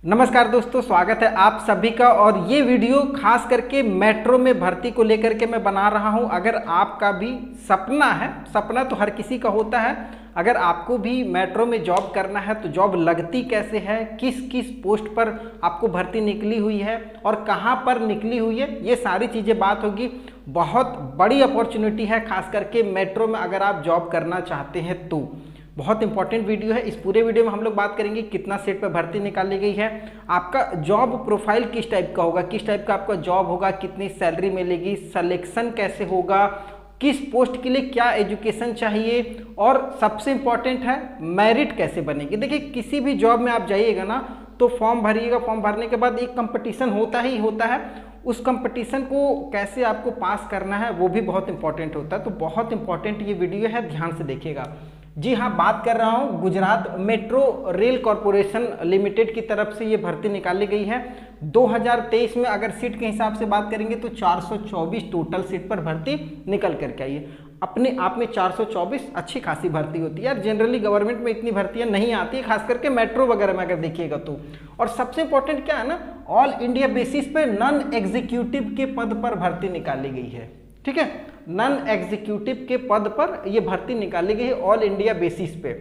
नमस्कार दोस्तों, स्वागत है आप सभी का। और ये वीडियो खास करके मेट्रो में भर्ती को लेकर के मैं बना रहा हूँ। अगर आपका भी सपना है, सपना तो हर किसी का होता है, अगर आपको भी मेट्रो में जॉब करना है तो जॉब लगती कैसे है, किस किस पोस्ट पर आपको भर्ती निकली हुई है और कहाँ पर निकली हुई है, ये सारी चीज़ें बात होगी। बहुत बड़ी अपॉर्चुनिटी है खास करके मेट्रो में अगर आप जॉब करना चाहते हैं तो। बहुत इंपॉर्टेंट वीडियो है। इस पूरे वीडियो में हम लोग बात करेंगे कितना सेट पर भर्ती निकाली गई है, आपका जॉब प्रोफाइल किस टाइप का होगा, किस टाइप का आपका जॉब होगा, कितनी सैलरी मिलेगी, सिलेक्शन कैसे होगा, किस पोस्ट के लिए क्या एजुकेशन चाहिए, और सबसे इंपॉर्टेंट है मेरिट कैसे बनेगी। देखिए, किसी भी जॉब में आप जाइएगा ना तो फॉर्म भरिएगा, फॉर्म भरने के बाद एक कंपटीशन होता ही होता है। उस कंपटीशन को कैसे आपको पास करना है वो भी बहुत इंपॉर्टेंट होता है। तो बहुत इंपॉर्टेंट ये वीडियो है, ध्यान से देखिएगा। जी हाँ, बात कर रहा हूँ Gujarat metro rail corporation limited की तरफ से ये भर्ती निकाली गई है। 2023 में अगर सीट के हिसाब से बात करेंगे तो 424 टोटल सीट पर भर्ती निकल करके आई है। अपने आप में 424 अच्छी खासी भर्ती होती है यार। जनरली गवर्नमेंट में इतनी भर्तियां नहीं आती है, खास करके मेट्रो वगैरह में अगर देखिएगा तो। और सबसे इंपॉर्टेंट क्या है ना, ऑल इंडिया बेसिस पे नॉन एग्जीक्यूटिव के पद पर भर्ती निकाली गई है। ठीक है, नॉन एग्जीक्यूटिव के पद पर यह भर्ती निकाली गई है ऑल इंडिया बेसिस पे।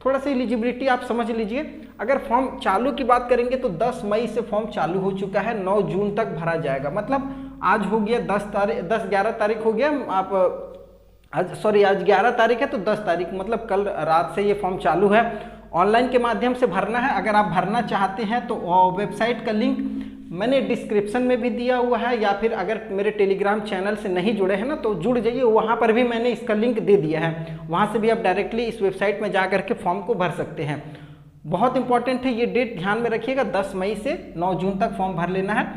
थोड़ा सा एलिजिबिलिटी आप समझ लीजिए। अगर फॉर्म चालू की बात करेंगे तो 10 मई से फॉर्म चालू हो चुका है, 9 जून तक भरा जाएगा। मतलब आज हो गया 11 तारीख हो गया, आप आज 11 तारीख है तो 10 तारीख मतलब कल रात से ये फॉर्म चालू है। ऑनलाइन के माध्यम से भरना है। अगर आप भरना चाहते हैं तो वेबसाइट का लिंक मैंने डिस्क्रिप्शन में भी दिया हुआ है, या फिर अगर मेरे टेलीग्राम चैनल से नहीं जुड़े हैं ना तो जुड़ जाइए, वहाँ पर भी मैंने इसका लिंक दे दिया है। वहाँ से भी आप डायरेक्टली इस वेबसाइट में जा करके फॉर्म को भर सकते हैं। बहुत इंपॉर्टेंट है, ये डेट ध्यान में रखिएगा, 10 मई से 9 जून तक फॉर्म भर लेना है।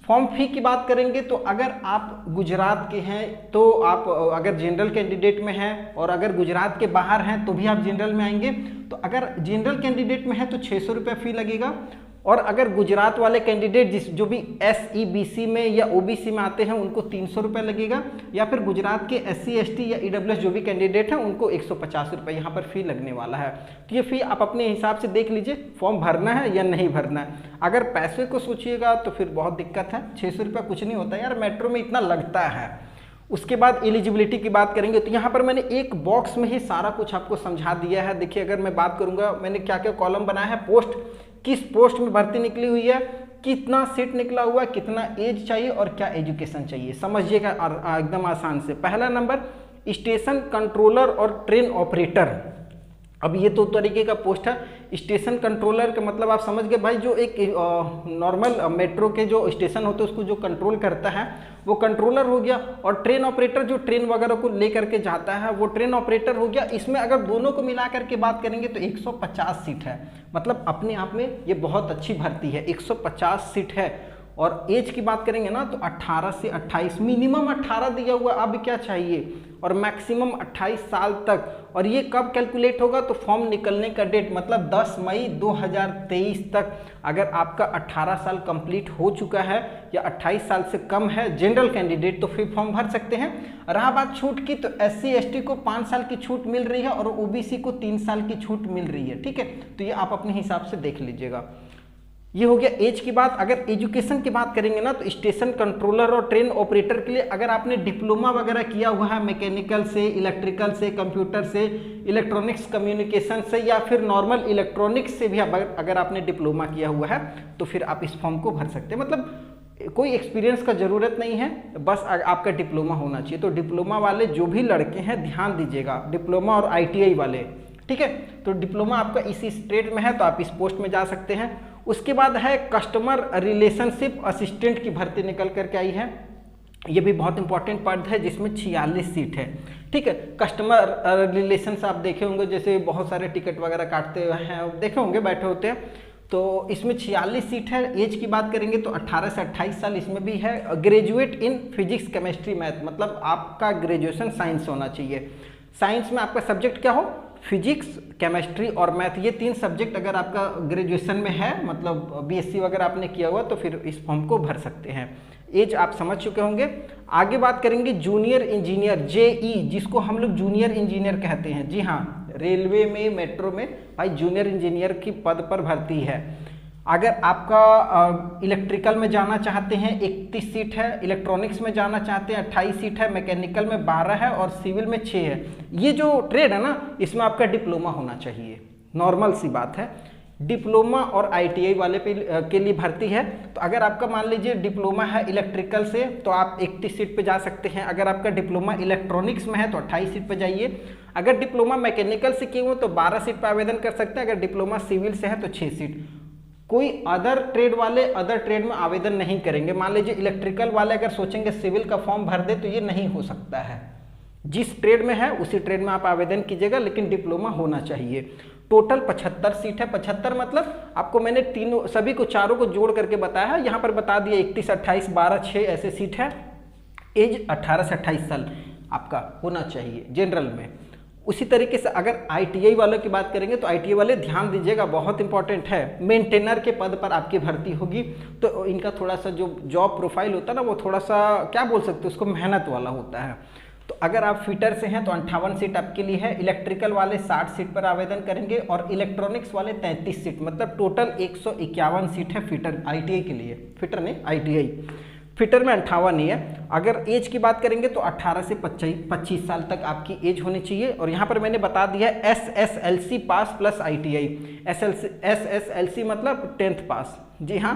फॉर्म फी की बात करेंगे तो अगर आप गुजरात के हैं तो आप अगर जनरल कैंडिडेट में हैं, और अगर गुजरात के बाहर हैं तो भी आप जनरल में आएंगे। तो अगर जनरल कैंडिडेट में है तो 600 रुपये फ़ी लगेगा। और अगर गुजरात वाले कैंडिडेट जो भी SEBC में या OBC में आते हैं उनको 300 रुपये लगेगा, या फिर गुजरात के SC ST या EWS जो भी कैंडिडेट हैं उनको 150 रुपये यहाँ पर फ़ी लगने वाला है। तो ये फ़ी आप अपने हिसाब से देख लीजिए, फॉर्म भरना है या नहीं भरना है। अगर पैसे को सोचिएगा तो फिर बहुत दिक्कत है, 600 रुपये कुछ नहीं होता यार, मेट्रो में इतना लगता है। उसके बाद एलिजिबिलिटी की बात करेंगे तो यहाँ पर मैंने एक बॉक्स में ही सारा कुछ आपको समझा दिया है। देखिए, अगर मैं बात करूँगा मैंने क्या क्या कॉलम बनाया है, पोस्ट, किस पोस्ट में भर्ती निकली हुई है, कितना सीट निकला हुआ है, कितना एज चाहिए और क्या एजुकेशन चाहिए, समझिएगा एकदम आसान से। पहला नंबर स्टेशन कंट्रोलर और ट्रेन ऑपरेटर। अब ये तो तरीके का पोस्ट है। स्टेशन कंट्रोलर का मतलब आप समझ गए भाई, जो एक नॉर्मल मेट्रो के जो स्टेशन होते हैं उसको जो कंट्रोल करता है वो कंट्रोलर हो गया। और ट्रेन ऑपरेटर जो ट्रेन वगैरह को लेकर के जाता है वो ट्रेन ऑपरेटर हो गया। इसमें अगर दोनों को मिला करके बात करेंगे तो 150 सीट है। मतलब अपने आप में ये बहुत अच्छी भर्ती है, 150 सीट है। और एज की बात करेंगे ना तो 18 से 28, मिनिमम 18 दिया हुआ, अब क्या चाहिए, और मैक्सिमम 28 साल तक। और ये कब कैलकुलेट होगा तो फॉर्म निकलने का डेट मतलब 10 मई 2023 तक। अगर आपका 18 साल कंप्लीट हो चुका है या 28 साल से कम है जनरल कैंडिडेट तो फिर फॉर्म भर सकते हैं। रहा बात छूट की तो SC ST को 5 साल की छूट मिल रही है और OBC को 3 साल की छूट मिल रही है। ठीक है, तो ये आप अपने हिसाब से देख लीजिएगा। ये हो गया एज की बात। अगर एजुकेशन की बात करेंगे ना तो स्टेशन कंट्रोलर और ट्रेन ऑपरेटर के लिए अगर आपने डिप्लोमा वगैरह किया हुआ है मैकेनिकल से, इलेक्ट्रिकल से, कंप्यूटर से, इलेक्ट्रॉनिक्स कम्युनिकेशन से, या फिर नॉर्मल इलेक्ट्रॉनिक्स से भी अगर आपने डिप्लोमा किया हुआ है तो फिर आप इस फॉर्म को भर सकते हैं। मतलब कोई एक्सपीरियंस का ज़रूरत नहीं है, बस आपका डिप्लोमा होना चाहिए। तो डिप्लोमा वाले जो भी लड़के हैं ध्यान दीजिएगा, डिप्लोमा और ITI वाले, ठीक है। तो डिप्लोमा आपका इसी स्टेट में है तो आप इस पोस्ट में जा सकते हैं। उसके बाद है कस्टमर रिलेशनशिप असिस्टेंट की भर्ती निकल करके आई है। ये भी बहुत इंपॉर्टेंट पद है जिसमें 46 सीट है। ठीक है, कस्टमर रिलेशंस आप देखे होंगे, जैसे बहुत सारे टिकट वगैरह काटते हुए हैं, देखे होंगे बैठे होते हैं। तो इसमें 46 सीट है। एज की बात करेंगे तो 18 से 28 साल इसमें भी है। Graduate in physics chemistry math, मतलब आपका ग्रेजुएशन साइंस होना चाहिए। साइंस में आपका सब्जेक्ट क्या हो, फिजिक्स, केमिस्ट्री और मैथ, ये 3 सब्जेक्ट अगर आपका ग्रेजुएशन में है, मतलब BSc वगैरह आपने किया हुआ तो फिर इस फॉर्म को भर सकते हैं। एज आप समझ चुके होंगे। आगे बात करेंगे जूनियर इंजीनियर JE, जिसको हम लोग जूनियर इंजीनियर कहते हैं। जी हाँ, रेलवे में, मेट्रो में भाई जूनियर इंजीनियर की पद पर भर्ती है। अगर आपका इलेक्ट्रिकल में जाना चाहते हैं 31 सीट है, इलेक्ट्रॉनिक्स में जाना चाहते हैं 28 सीट है, मैकेनिकल में 12 है और सिविल में 6 है। ये जो ट्रेड है ना, इसमें आपका डिप्लोमा होना चाहिए, नॉर्मल सी बात है। डिप्लोमा और आईटीआई वाले के लिए भर्ती है। तो अगर आपका मान लीजिए डिप्लोमा है इलेक्ट्रिकल से तो आप 31 सीट पे जा सकते हैं। अगर आपका डिप्लोमा इलेक्ट्रॉनिक्स में है तो 28 सीट पे जाइए। अगर डिप्लोमा मैकेनिकल से किए हो तो 12 सीट पर आवेदन कर सकते हैं। अगर डिप्लोमा सिविल से है तो 6 सीट। कोई अदर ट्रेड वाले अदर ट्रेड में आवेदन नहीं करेंगे। मान लीजिए इलेक्ट्रिकल वाले अगर सोचेंगे सिविल का फॉर्म भर दे तो ये नहीं हो सकता है। जिस ट्रेड में है उसी ट्रेड में आप आवेदन कीजिएगा, लेकिन डिप्लोमा होना चाहिए। टोटल 75 सीट है। 75 मतलब आपको मैंने तीनों सभी को चारों को जोड़ करके बताया है। यहाँ पर बता दिया 31, 28, 12, 6 ऐसे सीट है। एज 18 से 28 साल आपका होना चाहिए जनरल में। उसी तरीके से अगर आईटीआई वालों की बात करेंगे तो आईटीआई वाले ध्यान दीजिएगा, बहुत इंपॉर्टेंट है। मेंटेनर के पद पर आपकी भर्ती होगी तो इनका थोड़ा सा जो जॉब प्रोफाइल होता है ना, वो थोड़ा सा क्या बोल सकते हैं उसको, मेहनत वाला होता है। तो अगर आप फिटर से हैं तो 58 सीट आपके लिए है। इलेक्ट्रिकल वाले 60 सीट पर आवेदन करेंगे और इलेक्ट्रॉनिक्स वाले 33 सीट, मतलब टोटल 151 सीट है फिटर आईटीआई के लिए। फिटर नहीं, आईटीआई। फिटर में 58 ही है। अगर एज की बात करेंगे तो 18 से 25 साल तक आपकी एज होनी चाहिए। और यहाँ पर मैंने बता दिया है SSLC पास प्लस ITI। SSLC मतलब 10th पास। जी हाँ,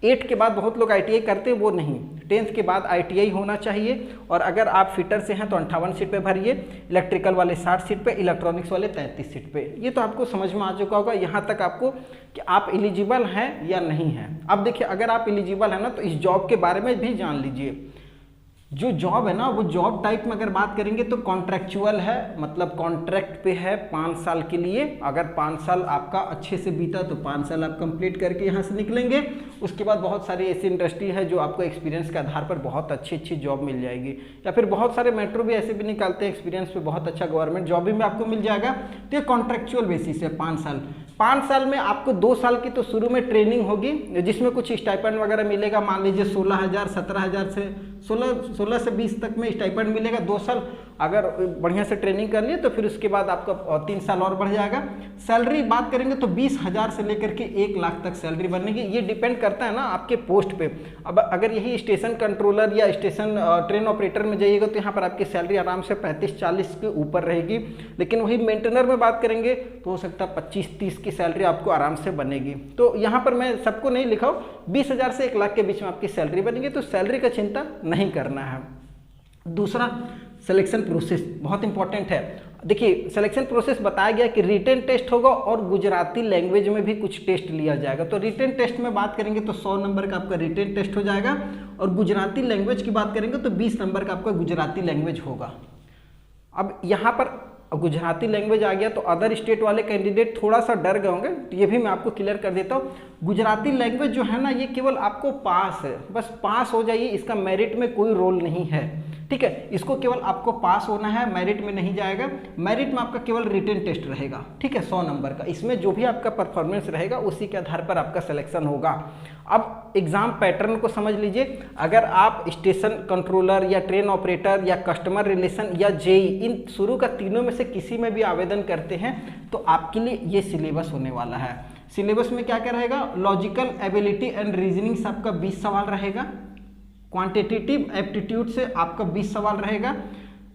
8 के बाद बहुत लोग ITI करते हैं, वो नहीं, 10th के बाद ITI होना चाहिए। और अगर आप फिटर से हैं तो 58 सीट पे भरिए, इलेक्ट्रिकल वाले 60 सीट पे, इलेक्ट्रॉनिक्स वाले 33 सीट पे। ये तो आपको समझ में आ चुका होगा यहाँ तक आपको कि आप एलिजिबल हैं या नहीं हैं। अब देखिए, अगर आप एलिजिबल हैं ना तो इस जॉब के बारे में भी जान लीजिए। जो जॉब है ना, वो जॉब टाइप में अगर बात करेंगे तो कॉन्ट्रैक्चुअल है, मतलब कॉन्ट्रैक्ट पे है 5 साल के लिए। अगर 5 साल आपका अच्छे से बीता तो 5 साल आप कंप्लीट करके यहाँ से निकलेंगे। उसके बाद बहुत सारी ऐसी इंडस्ट्री है जो आपको एक्सपीरियंस के आधार पर बहुत अच्छी जॉब मिल जाएगी। या फिर बहुत सारे मेट्रो भी ऐसे भी निकालते हैं, एक्सपीरियंस पे बहुत अच्छा गवर्नमेंट जॉब भी आपको मिल जाएगा। तो ये कॉन्ट्रैक्चुअल बेसिस है 5 साल। 5 साल में आपको 2 साल की तो शुरू में ट्रेनिंग होगी जिसमें कुछ स्टाइपेंड वगैरह मिलेगा। मान लीजिए 16,000 17,000 से 16 से 20 तक में स्टाइपेंड मिलेगा। 2 साल अगर बढ़िया से ट्रेनिंग कर लिए तो फिर उसके बाद आपका 3 साल और बढ़ जाएगा। सैलरी बात करेंगे तो 20,000 से लेकर के 1 लाख तक सैलरी बनेगी। ये डिपेंड करता है ना आपके पोस्ट पे। अब अगर यही स्टेशन कंट्रोलर या स्टेशन ट्रेन ऑपरेटर में जाइएगा तो यहाँ पर आपकी सैलरी आराम से 35-40 के ऊपर रहेगी। लेकिन वही मेंटेनर में बात करेंगे तो हो सकता है 25-30 की सैलरी आपको आराम से बनेगी। तो यहाँ पर मैं सबको नहीं लिखा हूँ, 20,000 से 1 लाख के बीच में आपकी सैलरी बनेगी। तो सैलरी का चिंता नहीं करना है। दूसरा, सिलेक्शन प्रोसेस बहुत इंपॉर्टेंट है। देखिए, सिलेक्शन प्रोसेस बताया गया कि रिटन टेस्ट होगा और गुजराती लैंग्वेज में भी कुछ टेस्ट लिया जाएगा। तो रिटन टेस्ट में बात करेंगे तो 100 नंबर का आपका रिटन टेस्ट हो जाएगा। और गुजराती लैंग्वेज की बात करेंगे तो 20 नंबर का आपका गुजराती लैंग्वेज होगा। अब यहाँ पर गुजराती लैंग्वेज आ गया तो अदर स्टेट वाले कैंडिडेट थोड़ा सा डर गए होंगे, तो ये भी मैं आपको क्लियर कर देता हूँ। गुजराती लैंग्वेज जो है ना, ये केवल आपको पास है, बस पास हो जाइए, इसका मेरिट में कोई रोल नहीं है। ठीक है, इसको केवल आपको पास होना है, मेरिट में नहीं जाएगा। मेरिट में आपका केवल रिटन टेस्ट रहेगा, ठीक है, 100 नंबर का। इसमें जो भी आपका परफॉर्मेंस रहेगा उसी के आधार पर आपका सिलेक्शन होगा। अब एग्जाम पैटर्न को समझ लीजिए। अगर आप स्टेशन कंट्रोलर या ट्रेन ऑपरेटर या कस्टमर रिलेशन या जेई, इन शुरू का तीनों में से किसी में भी आवेदन करते हैं तो आपके लिए ये सिलेबस होने वाला है। सिलेबस में क्या क्या रहेगा? लॉजिकल एबिलिटी एंड रीजनिंग से आपका 20 सवाल रहेगा। क्वांटिटेटिव एप्टीट्यूड से आपका 20 सवाल रहेगा।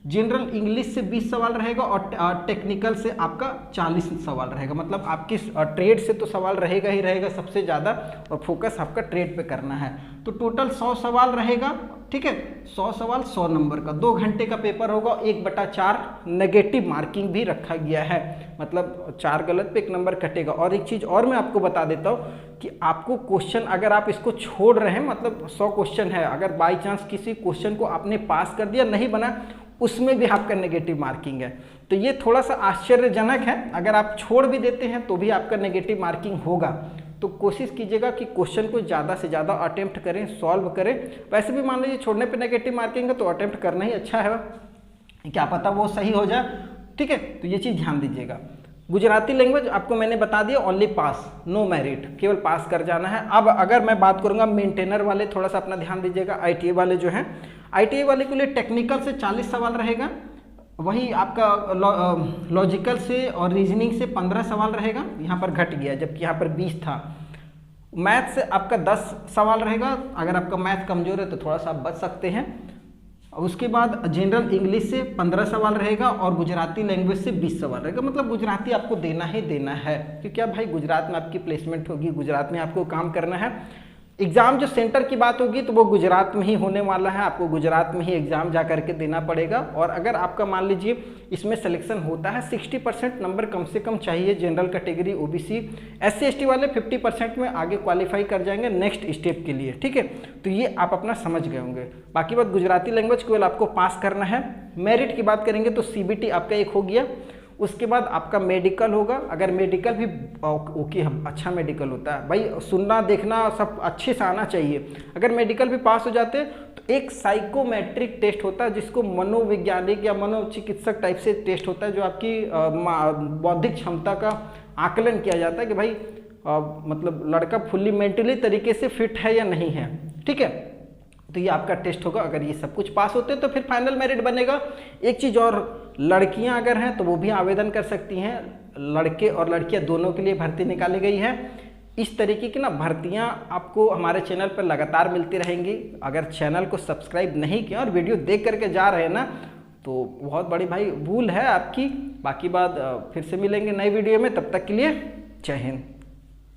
जनरल इंग्लिश से 20 सवाल रहेगा और टेक्निकल से आपका 40 सवाल रहेगा। मतलब आपकी ट्रेड से तो सवाल रहेगा ही रहेगा सबसे ज़्यादा, और फोकस आपका ट्रेड पे करना है। तो टोटल 100 सवाल रहेगा, ठीक है, 100 सवाल 100 नंबर का। 2 घंटे का पेपर होगा। 1/4 नेगेटिव मार्किंग भी रखा गया है, मतलब 4 गलत पे 1 नंबर कटेगा। और एक चीज़ और मैं आपको बता देता हूँ कि आपको क्वेश्चन, अगर आप इसको छोड़ रहे हैं, मतलब 100 क्वेश्चन है, अगर बाई चांस किसी क्वेश्चन को आपने पास कर दिया, नहीं बना, उसमें भी आपका नेगेटिव मार्किंग है। तो ये थोड़ा सा आश्चर्यजनक है। अगर आप छोड़ भी देते हैं तो भी आपका नेगेटिव मार्किंग होगा। तो कोशिश कीजिएगा कि क्वेश्चन को ज़्यादा से ज़्यादा अटेम्प्ट करें, सॉल्व करें। वैसे भी मान लीजिए छोड़ने पे नेगेटिव मार्किंग है तो अटेम्प्ट करना ही अच्छा है, क्या पता वो सही हो जाए, ठीक है। तो ये चीज़ ध्यान दीजिएगा। गुजराती लैंग्वेज आपको मैंने बता दिया, ओनली पास, नो मेरिट, केवल पास कर जाना है। अब अगर मैं बात करूंगा मेंटेनर वाले, थोड़ा सा अपना ध्यान दीजिएगा। आईटीआई वाले जो हैं, आईटीआई वाले के लिए टेक्निकल से 40 सवाल रहेगा। वही आपका लॉजिकल से और रीजनिंग से 15 सवाल रहेगा। यहाँ पर घट गया, जबकि यहाँ पर 20 था। मैथ से आपका 10 सवाल रहेगा, अगर आपका मैथ कमज़ोर है तो थोड़ा सा आप बच सकते हैं। उसके बाद जनरल इंग्लिश से 15 सवाल रहेगा और गुजराती लैंग्वेज से 20 सवाल रहेगा। मतलब गुजराती आपको देना ही देना है, क्योंकि अब भाई गुजरात में आपकी प्लेसमेंट होगी, गुजरात में आपको काम करना है। एग्ज़ाम जो सेंटर की बात होगी तो वो गुजरात में ही होने वाला है, आपको गुजरात में ही एग्ज़ाम जा करके देना पड़ेगा। और अगर आपका मान लीजिए इसमें सिलेक्शन होता है, 60% नंबर कम से कम चाहिए general category, OBC, SC ST वाले 50% में आगे क्वालिफाई कर जाएंगे नेक्स्ट स्टेप के लिए, ठीक है। तो ये आप अपना समझ गए होंगे। बाकी बात गुजराती लैंग्वेज केवल आपको पास करना है। मेरिट की बात करेंगे तो CBT आपका एक हो गया, उसके बाद आपका मेडिकल होगा। अगर मेडिकल भी ओके अच्छा मेडिकल होता है भाई, सुनना देखना सब अच्छे से आना चाहिए। अगर मेडिकल भी पास हो जाते तो एक साइकोमेट्रिक टेस्ट होता है, जिसको मनोवैज्ञानिक या मनोचिकित्सक टाइप से टेस्ट होता है, जो आपकी बौद्धिक क्षमता का आकलन किया जाता है कि भाई मतलब लड़का फुल्ली मेंटली तरीके से फिट है या नहीं है, ठीक है। तो ये आपका टेस्ट होगा। अगर ये सब कुछ पास होते हैं तो फिर फाइनल मेरिट बनेगा। एक चीज़ और, लड़कियां अगर हैं तो वो भी आवेदन कर सकती हैं, लड़के और लड़कियां दोनों के लिए भर्ती निकाली गई है। इस तरीके की ना भर्तियां आपको हमारे चैनल पर लगातार मिलती रहेंगी। अगर चैनल को सब्सक्राइब नहीं किया और वीडियो देख करके जा रहे हैं ना, तो बहुत बड़ी भाई भूल है आपकी। बाकी बात फिर से मिलेंगे नई वीडियो में, तब तक के लिए जय हिंद।